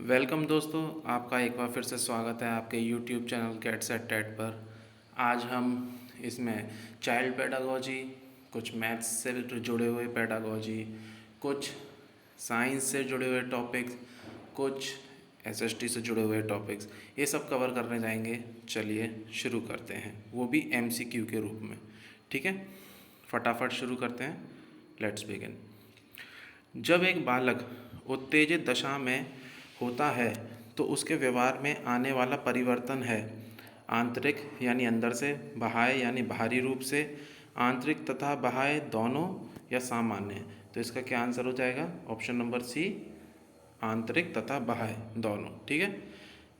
Welcome दोस्तों, आपका एक बार फिर से स्वागत है आपके YouTube channel get set TET पर। आज हम इसमें चाइल्ड पेडागोजी, कुछ मैथ्स से जुड़े हुए पेडागोजी, कुछ साइंस से जुड़े हुए टॉपिक्स, कुछ एसएसटी से जुड़े हुए टॉपिक्स, ये सब कवर करने जाएंगे। चलिए शुरू करते हैं, वो भी एमसीक्यू के रूप में। ठीक है, फटाफट शुरू करते हैं। Let's begin. जब एक बालक उत्तेजित दशा में होता है तो उसके व्यवहार में आने वाला परिवर्तन है आंतरिक यानी अंदर से, बाह्य यानी बाहरी रूप से, आंतरिक तथा बाह्य दोनों या सामान्य। तो इसका क्या आंसर हो जाएगा? ऑप्शन नंबर सी, आंतरिक तथा बाह्य दोनों। ठीक है,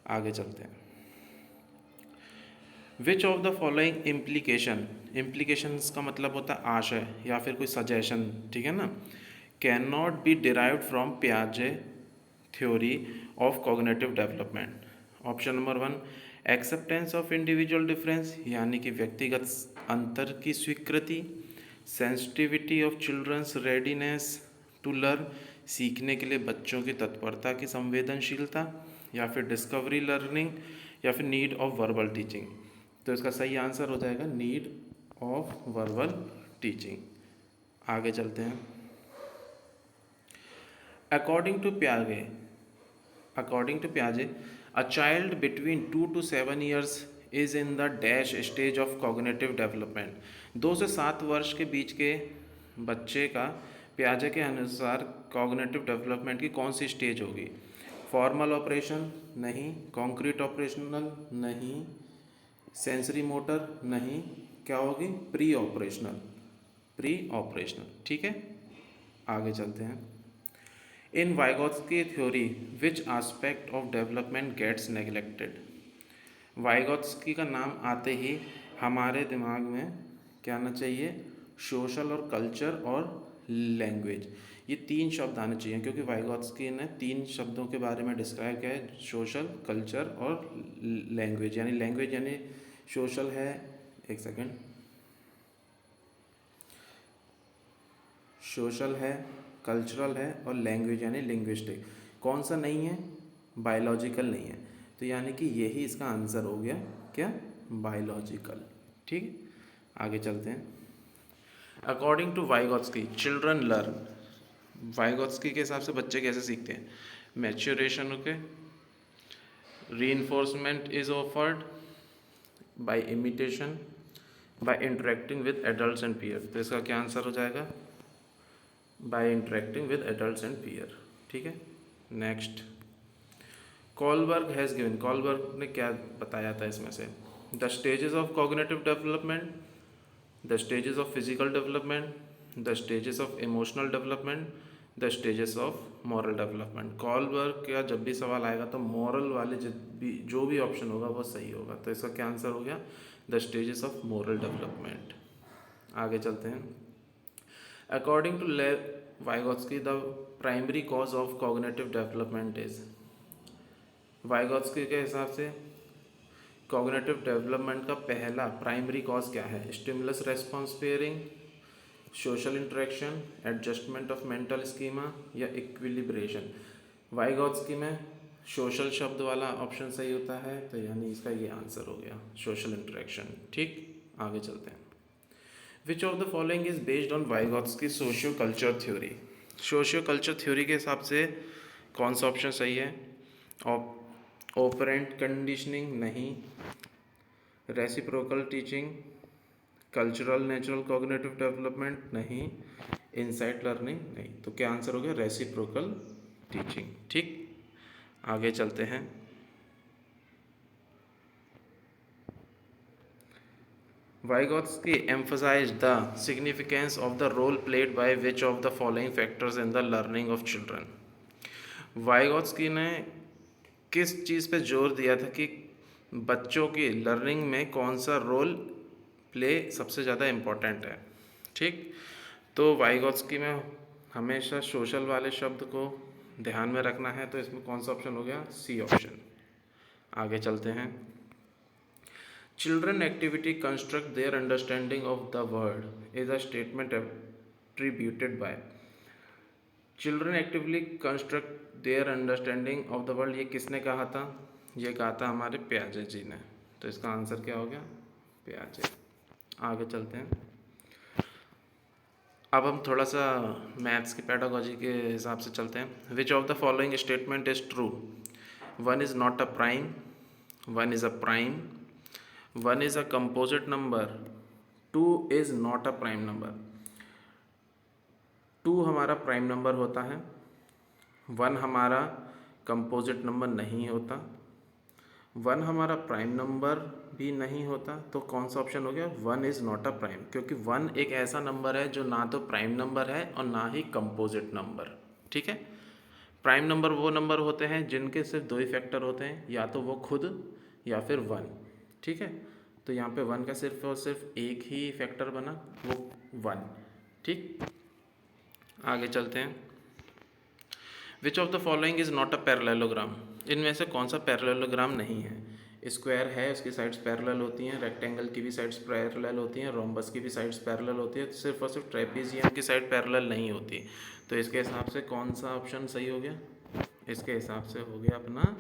आगे चलते हैं। Which of the following implications का मतलब होता है आशय या फिर कोई सजेशन। ठीक है ना। Can not be derived from पियाजे theory of cognitive development. Option number one, acceptance of individual difference यानी कि व्यक्तिगत अंतर की स्वीकृति, sensitivity of childrens readiness to learn, सीखने के लिए बच्चों की तत्परता की संवेदनशीलता, या फिर डिस्कवरी लर्निंग, या फिर नीड ऑफ वर्बल टीचिंग। तो इसका सही आंसर हो जाएगा नीड ऑफ वर्बल टीचिंग। आगे चलते हैं। According to Piaget, a child between 2 to 7 years is in the dash stage of cognitive development. 2 से 7 वर्ष के बीच के बच्चे का पियाजे के अनुसार कॉग्निटिव डेवलपमेंट की कौन सी स्टेज होगी? फॉर्मल ऑपरेशन नहीं, कॉन्क्रीट ऑपरेशनल नहीं, सेंसरी मोटर नहीं, क्या होगी? Pre operational. ठीक है, आगे चलते हैं। In Vygotsky theory which aspect of development gets neglected. Vygotsky का नाम आते ही हमारे दिमाग में क्या आना चाहिए? सोशल और कल्चर और लैंग्वेज। ये 3 शब्द आने चाहिए क्योंकि वाइगोत्स्की ने 3 शब्दों के बारे में डिस्क्राइब किया है, सोशल, कल्चर और लैंग्वेज। यानी सोशल है, एक सेकेंड, सोशल है, कल्चरल है और लैंग्वेज यानी लिंग्विस्टिक। कौन सा नहीं है? बायोलॉजिकल नहीं है। तो यानी कि यही इसका आंसर हो गया, क्या? बायोलॉजिकल। ठीक, आगे चलते हैं। According to Vygotsky, children learn. Vygotsky के हिसाब से बच्चे कैसे सीखते हैं? मैच्योरेशन होके, reinforcement is offered, by imitation, by interacting with adults and peer. तो इसका क्या आंसर हो जाएगा? By interacting with adults and peer. ठीक है, नेक्स्ट। कॉलबर्ग ने क्या बताया था इसमें से? The stages of cognitive development, the stages of physical development, the stages of emotional development, the stages of moral development. Kohlberg का जब भी सवाल आएगा तो मॉरल वाले जो भी ऑप्शन होगा वो सही होगा। तो इसका क्या आंसर हो गया? The stages of moral development. आगे चलते हैं। According to Vygotsky, the primary cause of cognitive development is. Vygotsky के हिसाब से कॉग्निटिव डेवलपमेंट का पहला प्राइमरी कॉज क्या है? Stimulus response pairing, social interaction, adjustment of mental schema या इक्विलिब्रेशन। वाइगोत्स्की में सोशल शब्द वाला ऑप्शन सही होता है, तो यानी इसका ये आंसर हो गया, सोशल इंटरेक्शन। ठीक, आगे चलते हैं। Which of the following is based on Vygotsky socio culture theory. Socio culture theory के हिसाब से कौन सा ऑप्शन सही है? ऑपरेंट कंडीशनिंग नहीं, reciprocal teaching, cultural natural cognitive development नहीं, इनसाइट लर्निंग नहीं। तो क्या आंसर हो गया? Reciprocal teaching. ठीक, आगे चलते हैं। Vygotsky emphasized the significance of the role played by which of the following factors in the learning of children. Vygotsky ने किस चीज़ पे जोर दिया था कि बच्चों की लर्निंग में कौन सा रोल प्ले सबसे ज़्यादा इम्पोर्टेंट है? ठीक, तो वाइगोत्स्की में हमेशा सोशल वाले शब्द को ध्यान में रखना है, तो इसमें कौन सा ऑप्शन हो गया? C option. आगे चलते हैं। Children activity construct their understanding of the world is a statement attributed by। Children actively construct their understanding of the world, ये किसने कहा था? ये कहा था हमारे पियाजे जी ने। तो इसका आंसर क्या हो गया? पियाजे। आगे चलते हैं। अब हम थोड़ा सा मैथ्स की पेडागोजी के हिसाब से चलते हैं। Which of the following statement is true? One is not a prime, one is a prime, one is a composite number, two is not a prime number. Two हमारा प्राइम नंबर होता है, one हमारा composite number नहीं होता, one हमारा prime number भी नहीं होता। तो कौन सा ऑप्शन हो गया? One is not a prime, क्योंकि वन एक ऐसा नंबर है जो ना तो प्राइम नंबर है और ना ही कंपोजिट नंबर। ठीक है, प्राइम नंबर वो नंबर होते हैं जिनके सिर्फ दो ही फैक्टर होते हैं, या तो वो खुद या फिर वन। ठीक है, तो यहाँ पे वन का सिर्फ और सिर्फ एक ही फैक्टर बना, वो वन। ठीक, आगे चलते हैं। Which of the following is not a parallelogram? इनमें से कौन सा पैरेललोग्राम नहीं है? स्क्वायर है, उसकी साइड्स पैरेलल होती हैं, रेक्टेंगल की भी साइड्स पैरेलल होती हैं, रोम्बस की भी साइड्स पैरेलल होती है, सिर्फ और सिर्फ ट्रेपीजियम की साइड पैरेलल नहीं होती। तो इसके हिसाब से कौन सा ऑप्शन सही हो गया? इसके हिसाब से हो गया अपना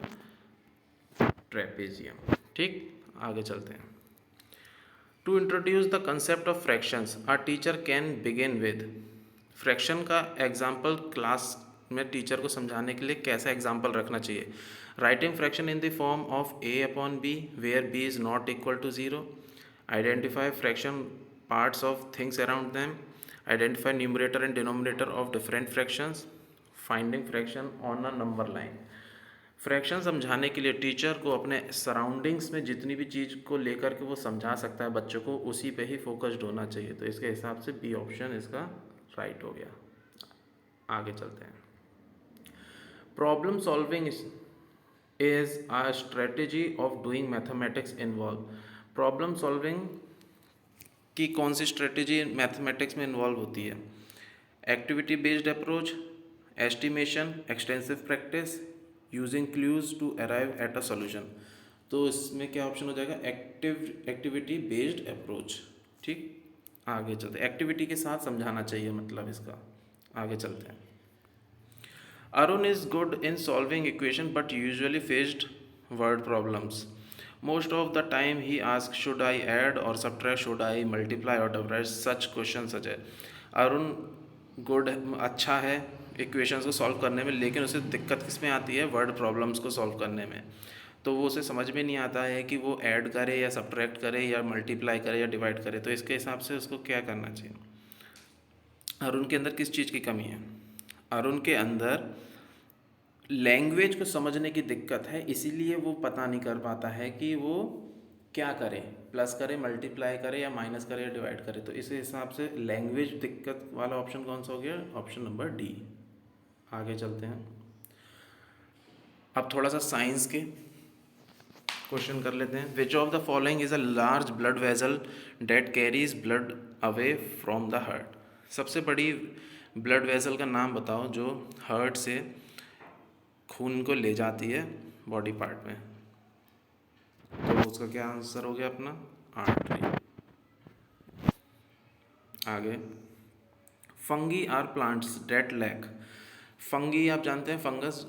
ट्रेपीजियम। ठीक, आगे चलते हैं। To introduce the concept of fractions a teacher can begin with. Fraction का एग्जाम्पल क्लास में टीचर को समझाने के लिए कैसा एग्जाम्पल रखना चाहिए? Writing fraction in the form of a upon b where b is not equal to zero, identify fraction parts of things around them, identify numerator and denominator of different fractions, finding fraction on a number line. Fraction समझाने के लिए teacher को अपने surroundings में जितनी भी चीज़ को लेकर के वो समझा सकता है बच्चों को, उसी पे ही फोकस्ड होना चाहिए। तो इसके हिसाब से बी ऑप्शन इसका राइट हो गया। आगे चलते हैं। Problem solving is a strategy of doing mathematics involve. Problem solving की कौन सी स्ट्रेटेजी मैथमेटिक्स में इन्वॉल्व होती है? Activity based approach, estimation, extensive practice, using clues to arrive at a solution. तो इसमें क्या ऑप्शन हो जाएगा? Activity based approach. ठीक, आगे चलते हैं। एक्टिविटी के साथ समझाना चाहिए मतलब इसका। आगे चलते हैं। Arun is good in solving equation but usually faced word problems. Most of the time he ask should I add और सब्ट्रैक्ट, शुड आई मल्टीप्लाई और डिवाइड, सच क्वेश्चन सच है। अरुण गुड अच्छा है इक्वेशंस को सॉल्व करने में, लेकिन उसे दिक्कत किस में आती है? वर्ड प्रॉब्लम्स को सॉल्व करने में। तो वो उसे समझ में नहीं आता है कि वो ऐड करे या सब्ट्रैक्ट करे या मल्टीप्लाई करे या डिवाइड करे। तो इसके हिसाब से उसको क्या करना चाहिए? अरुण के अंदर किस चीज़ की कमी है? अरुण के अंदर लैंग्वेज को समझने की दिक्कत है, इसीलिए वो पता नहीं कर पाता है कि वो क्या करे, प्लस करे, मल्टीप्लाई करे या माइनस करे या डिवाइड करे। तो इस हिसाब से लैंग्वेज दिक्कत वाला ऑप्शन कौन सा हो गया? Option number D. आगे चलते हैं। अब थोड़ा सा साइंस के क्वेश्चन कर लेते हैं। Which of the following is a large blood vessel that carries blood away from the heart? सबसे बड़ी ब्लड वेसल का नाम बताओ जो हार्ट से खून को ले जाती है बॉडी पार्ट में। तो उसका क्या आंसर हो गया अपना? आर्टरी। आगे, fungi are plants that lack. Fungi आप जानते हैं, फंगस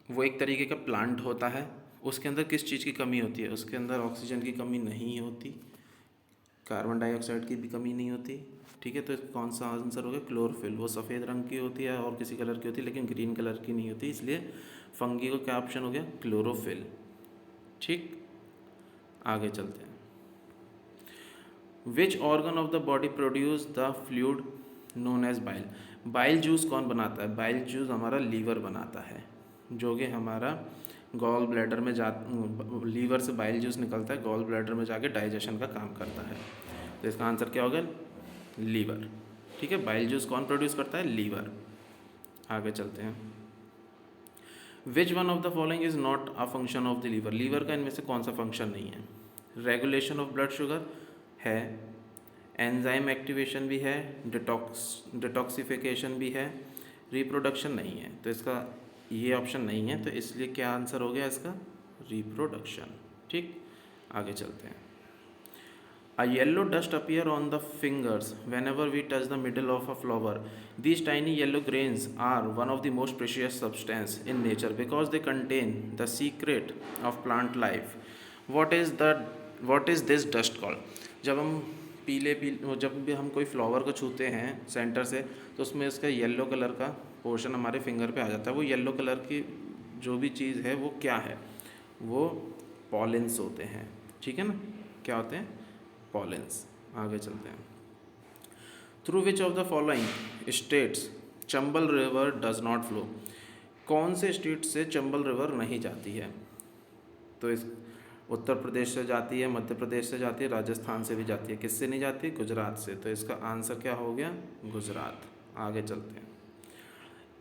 वो एक तरीके का प्लांट होता है, उसके अंदर किस चीज़ की कमी होती है? उसके अंदर ऑक्सीजन की कमी नहीं होती, कार्बन डाइऑक्साइड की भी कमी नहीं होती। ठीक है, तो कौन सा आंसर हो गया? क्लोरोफिल। वो सफ़ेद रंग की होती है और किसी कलर की होती है, लेकिन ग्रीन कलर की नहीं होती, इसलिए फंगी को क्या ऑप्शन हो गया? क्लोरोफिल। ठीक, आगे चलते हैं। Which organ of the body produce the fluid known as bile? Bile juice कौन बनाता है? बाइल जूस हमारा लीवर बनाता है, जो कि हमारा गॉल ब्लैडर में लीवर से बाइल जूस निकलता है, गॉल ब्लैडर में जाके डाइजेशन का काम करता है। तो इसका आंसर क्या होगा? लीवर। ठीक है, बाइल जूस कौन प्रोड्यूस करता है? लीवर। आगे चलते हैं। Which one of the following is not a function of the liver? Liver का इनमें से कौन सा फंक्शन नहीं है? रेगुलेशन ऑफ ब्लड शुगर है, एंजाइम एक्टिवेशन भी है, डिटॉक्सिफिकेशन भी है, रिप्रोडक्शन नहीं है। तो इसका ये ऑप्शन नहीं है, तो इसलिए क्या आंसर हो गया इसका? रिप्रोडक्शन। ठीक, आगे चलते हैं। A yellow dust appear on the fingers whenever we touch the middle of a flower. These tiny yellow grains are one of the most precious substance in nature because they contain the secret of plant life. What is this dust called? जब हम जब भी हम कोई flower को छूते हैं centre से, तो उसमें इसका येलो कलर का पोर्शन हमारे फिंगर पे आ जाता है। वो येलो कलर की जो भी चीज़ है वो क्या है? वो पॉलेंस होते हैं। ठीक है ना? क्या होते हैं? पॉलेंस। आगे चलते हैं। Through which of the following states Chambal river does not flow? कौन से स्टेट से चंबल रिवर नहीं जाती है? तो इस उत्तर प्रदेश से जाती है, मध्य प्रदेश से जाती है, राजस्थान से भी जाती है। किससे नहीं जाती? गुजरात से। तो इसका आंसर क्या हो गया? गुजरात। आगे चलते हैं।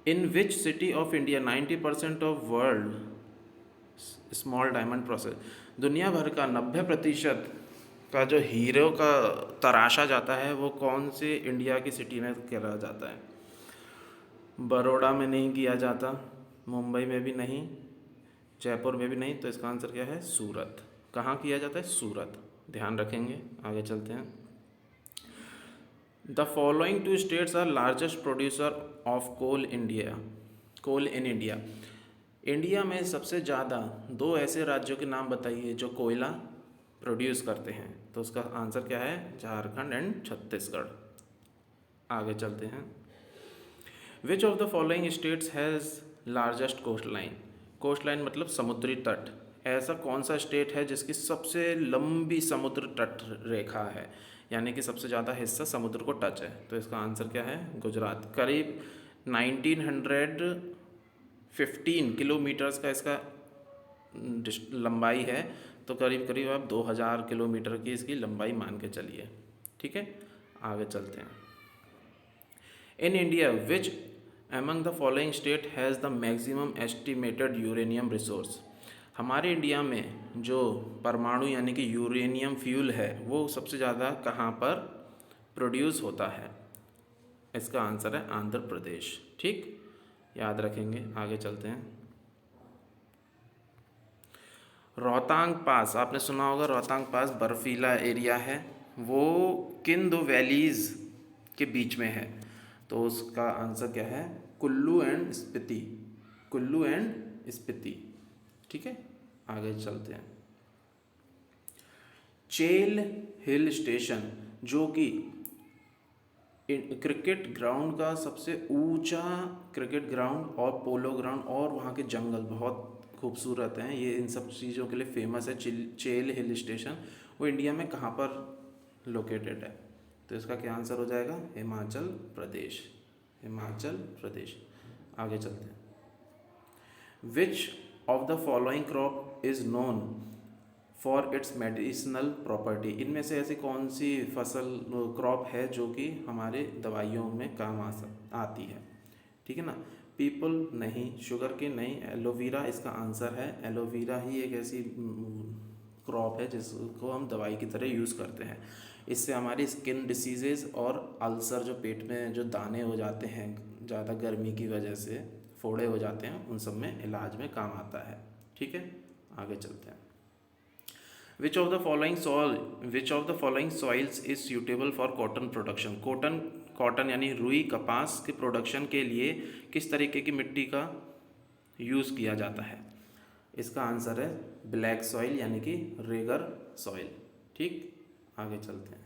In which city of India 90% of world small diamond process? दुनिया भर का 90% का जो हीरो का तराशा जाता है वो कौन से इंडिया की सिटी में करा जाता है? बड़ौदा में नहीं किया जाता, मुंबई में भी नहीं, जयपुर में भी नहीं। तो इसका आंसर क्या है? सूरत। कहाँ किया जाता है? सूरत। ध्यान रखेंगे। आगे चलते हैं। The following two states are largest producer of coal in India. India में सबसे ज़्यादा दो ऐसे राज्यों के नाम बताइए जो कोयला प्रोड्यूस करते हैं। तो उसका आंसर क्या है? झारखंड एंड छत्तीसगढ़। आगे चलते हैं। Which of the following states has largest coast line? Coast line मतलब समुद्री तट। ऐसा कौन सा स्टेट है जिसकी सबसे लंबी समुद्र तट रेखा है, यानी कि सबसे ज़्यादा हिस्सा समुद्र को टच है? तो इसका आंसर क्या है? गुजरात। करीब 1915 किलोमीटर्स का इसका लंबाई है। तो करीब करीब आप 2000 किलोमीटर की इसकी लंबाई मान के चलिए। ठीक है, आगे चलते हैं। In India which among the following state has the maximum estimated uranium resource? हमारे इंडिया में जो परमाणु यानी कि यूरेनियम फ्यूल है वो सबसे ज़्यादा कहाँ पर प्रोड्यूस होता है? इसका आंसर है आंध्र प्रदेश। ठीक, याद रखेंगे। आगे चलते हैं। रोहतांग पास, आपने सुना होगा, रोहतांग पास बर्फीला एरिया है। वो किन दो वैलीज़ के बीच में है? तो उसका आंसर क्या है? कुल्लू एंड स्पीति। कुल्लू एंड स्पीति। ठीक है, आगे चलते हैं। चेल हिल स्टेशन जो कि क्रिकेट ग्राउंड का सबसे ऊंचा क्रिकेट ग्राउंड और पोलो ग्राउंड और वहाँ के जंगल बहुत खूबसूरत हैं, ये इन सब चीज़ों के लिए फेमस है। चेल हिल स्टेशन वो इंडिया में कहाँ पर लोकेटेड है? तो इसका क्या आंसर हो जाएगा? हिमाचल प्रदेश। हिमाचल प्रदेश। आगे चलते हैं। Which of the following crop is known for its medicinal property? इनमें से ऐसी कौन सी फसल क्रॉप है जो कि हमारे दवाइयों में काम आती है? ठीक है ना? पीपल नहीं, शुगर केन नहीं, एलोवेरा इसका आंसर है। एलोवेरा ही एक ऐसी क्रॉप है जिसको हम दवाई की तरह यूज़ करते हैं। इससे हमारी स्किन डिसीजेज़ और अल्सर, जो पेट में जो दाने हो जाते हैं ज़्यादा गर्मी की वजह से फोड़े हो जाते हैं, उन सब में इलाज में काम आता है। ठीक है, आगे चलते हैं। Which of the following soils is suitable for cotton production? Cotton यानी रुई कपास के प्रोडक्शन के लिए किस तरीके की मिट्टी का यूज़ किया जाता है? इसका आंसर है ब्लैक सॉइल यानी कि रेगर सॉइल। ठीक, आगे चलते हैं।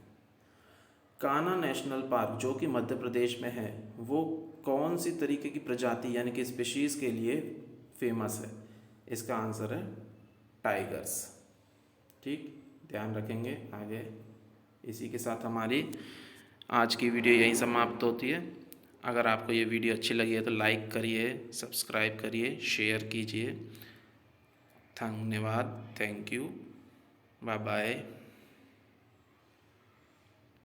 कान्हा नेशनल पार्क जो कि मध्य प्रदेश में है वो कौन सी तरीके की प्रजाति यानी कि स्पीशीज़ के लिए फेमस है? इसका आंसर है टाइगर्स। ठीक, ध्यान रखेंगे। आगे इसी के साथ हमारी आज की वीडियो यहीं समाप्त होती है। अगर आपको ये वीडियो अच्छी लगी है तो लाइक करिए, सब्सक्राइब करिए, शेयर कीजिए। धन्यवाद। Thank you. Bye bye.